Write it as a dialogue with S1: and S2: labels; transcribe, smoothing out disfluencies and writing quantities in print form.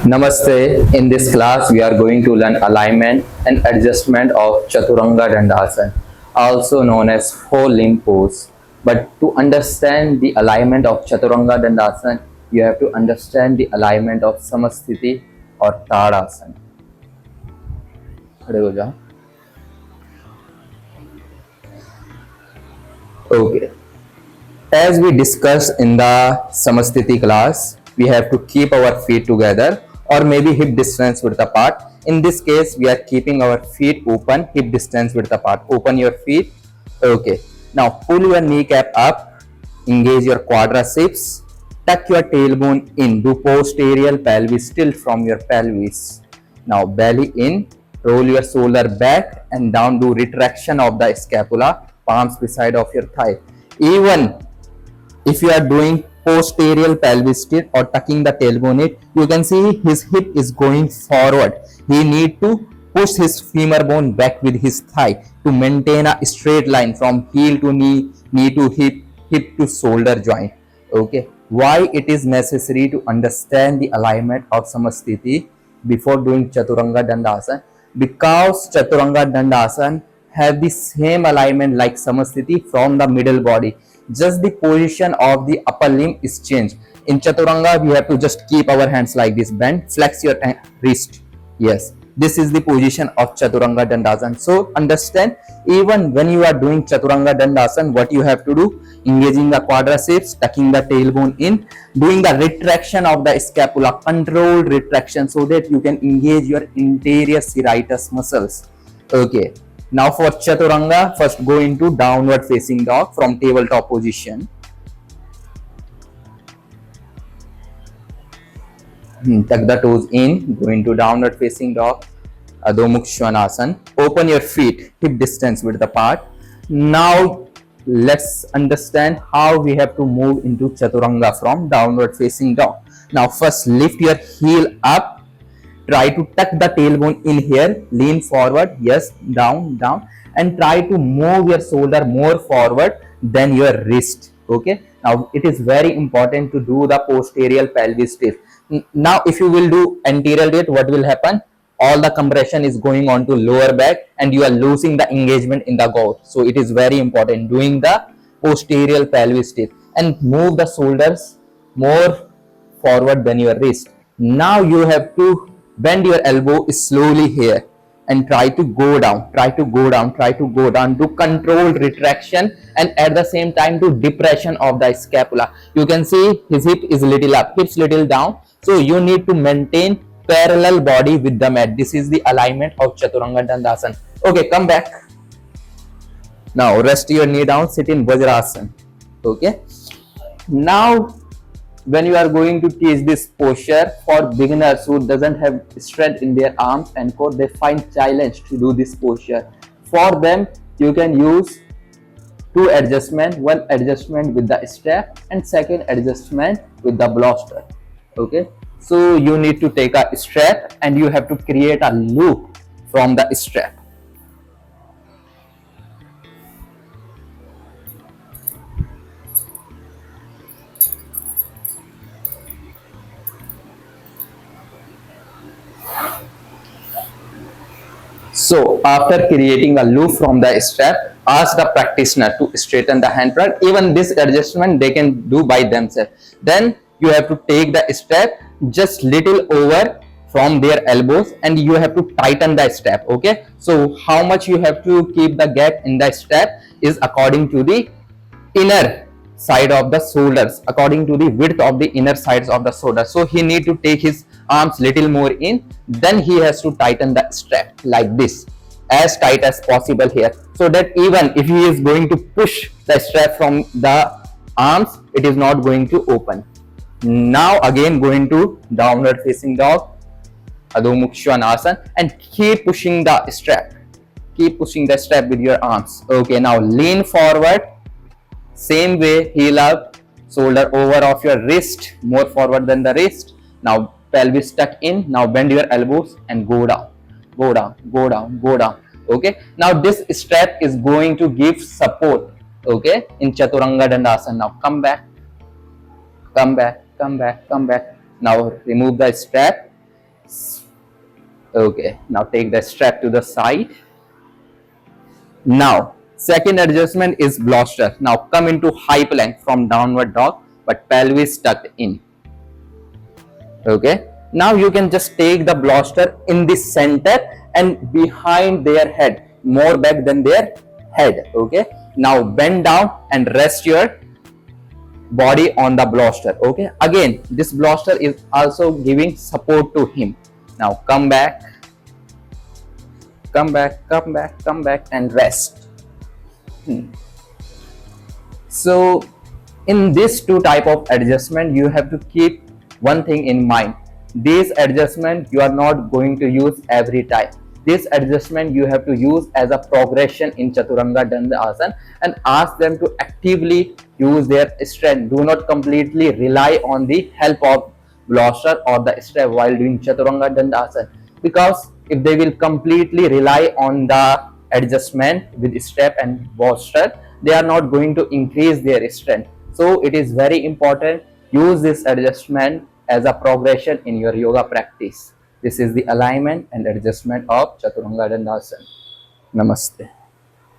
S1: Namaste. In this class, we are going to learn alignment and adjustment of Chaturanga Dandasana, also known as four limb pose. But to understand the alignment of Chaturanga Dandasana, you have to understand the alignment of Samasthiti or Tadasana. खड़े हो जाओ. Okay. As we discussed in the Samasthiti class, we have to keep our feet together or maybe hip distance width apart. In this case, we are keeping our feet open, hip distance width apart. Open your feet. Okay. Now pull your kneecap up, engage your quadriceps, tuck your tailbone in, do posterior pelvis tilt from your pelvis. Now belly in, roll your shoulder back and down, do retraction of the scapula, palms beside of your thigh. Even if you are doing posterior pelvis tilt or tucking the tailbone in, you can see his hip is going forward. He need to push his femur bone back with his thigh to maintain a straight line from heel to knee, knee to hip, hip to shoulder joint. Okay. Why it is necessary to understand the alignment of Samasthiti before doing Chaturanga Dandasana? Because Chaturanga Dandasana have the same alignment like Samasthiti from the middle body. Just the position of the upper limb is changed. In Chaturanga, we have to just keep our hands like this, bend, flex your wrist. Yes, this is the position of Chaturanga Dandasana. So understand, even when you are doing Chaturanga Dandasana, what you have to do: engaging the quadriceps, tucking the tailbone in, doing the retraction of the scapula, controlled retraction, so that you can engage your anterior serratus muscles. Okay. Now for Chaturanga, first go into downward facing dog from tabletop position. Tuck the toes in, go into downward facing dog, Adho Mukha Svanasana. Open your feet, hip distance width apart. Now let's understand how we have to move into Chaturanga from downward facing dog. Now first lift your heel up. Try to tuck the tailbone in here, lean forward, yes, down, down, and try to move your shoulder more forward than your wrist. Okay. Now it is very important to do the posterior pelvis tilt. Now if you will do anterior tilt, what will happen? All the compression is going on to lower back and you are losing the engagement in the gout. So it is very important doing the posterior pelvis tilt and move the shoulders more forward than your wrist. Now you have to bend your elbow slowly here and try to go down, try to go down, try to go down, do controlled retraction and at the same time do depression of the scapula. You can see his hip is little up, hips little down. So you need to maintain parallel body with the mat. This is the alignment of Chaturanga Dandasana. Okay, come back. Now rest your knee down, sit in Vajrasana. Okay. Now when you are going to teach this posture for beginners who doesn't have strength in their arms and core, they find challenge to do this posture. For them, you can use two adjustment, one adjustment with the strap and second adjustment with the bloster. Okay, so you need to take a strap and you have to create a loop from the strap. So after creating a loop from the strap, ask the practitioner to straighten the hand front. Even this adjustment they can do by themselves. Then you have to take the strap just little over from their elbows and you have to tighten the strap. Okay. So how much you have to keep the gap in the strap is according to the inner side of the shoulders, according to the width of the inner sides of the shoulder. So he need to take his arms little more in, then he has to tighten the strap like this, as tight as possible here, so that even if he is going to push the strap from the arms, it is not going to open. Now again go into downward facing dog, Adho Mukha Svanasana, and keep pushing the strap. Keep pushing the strap with your arms. Okay, now lean forward. Same way, heel up, shoulder over of your wrist, more forward than the wrist. Now pelvis tuck in. Now bend your elbows and go down, go down, go down, go down. Okay. Now this strap is going to give support. Okay, in Chaturanga Dandasana. Now come back, come back, come back, come back. Now remove the strap Okay, now take the strap to the side. Now, second adjustment is bloster. Now come into high plank from downward dog, but pelvis tucked in. Okay. Now you can just take the bloster in the center and behind their head, more back than their head. Okay. Now bend down and rest your body on the bloster. Okay. Again, this bloster is also giving support to him. Now come back, come back, come back, come back and rest. So in this two type of adjustment, you have to keep one thing in mind. This adjustment you are not going to use every time. This adjustment you have to use as a progression in Chaturanga Dandasana, and ask them to actively use their strength. Do not completely rely on the help of bloster or the strap while doing Chaturanga Dandasana, because if they will completely rely on the adjustment with strap and bloster, they are not going to increase their strength. So it is very important, use this adjustment as a progression in your yoga practice. This is the alignment and adjustment of Chaturanga Dandasana. Namaste.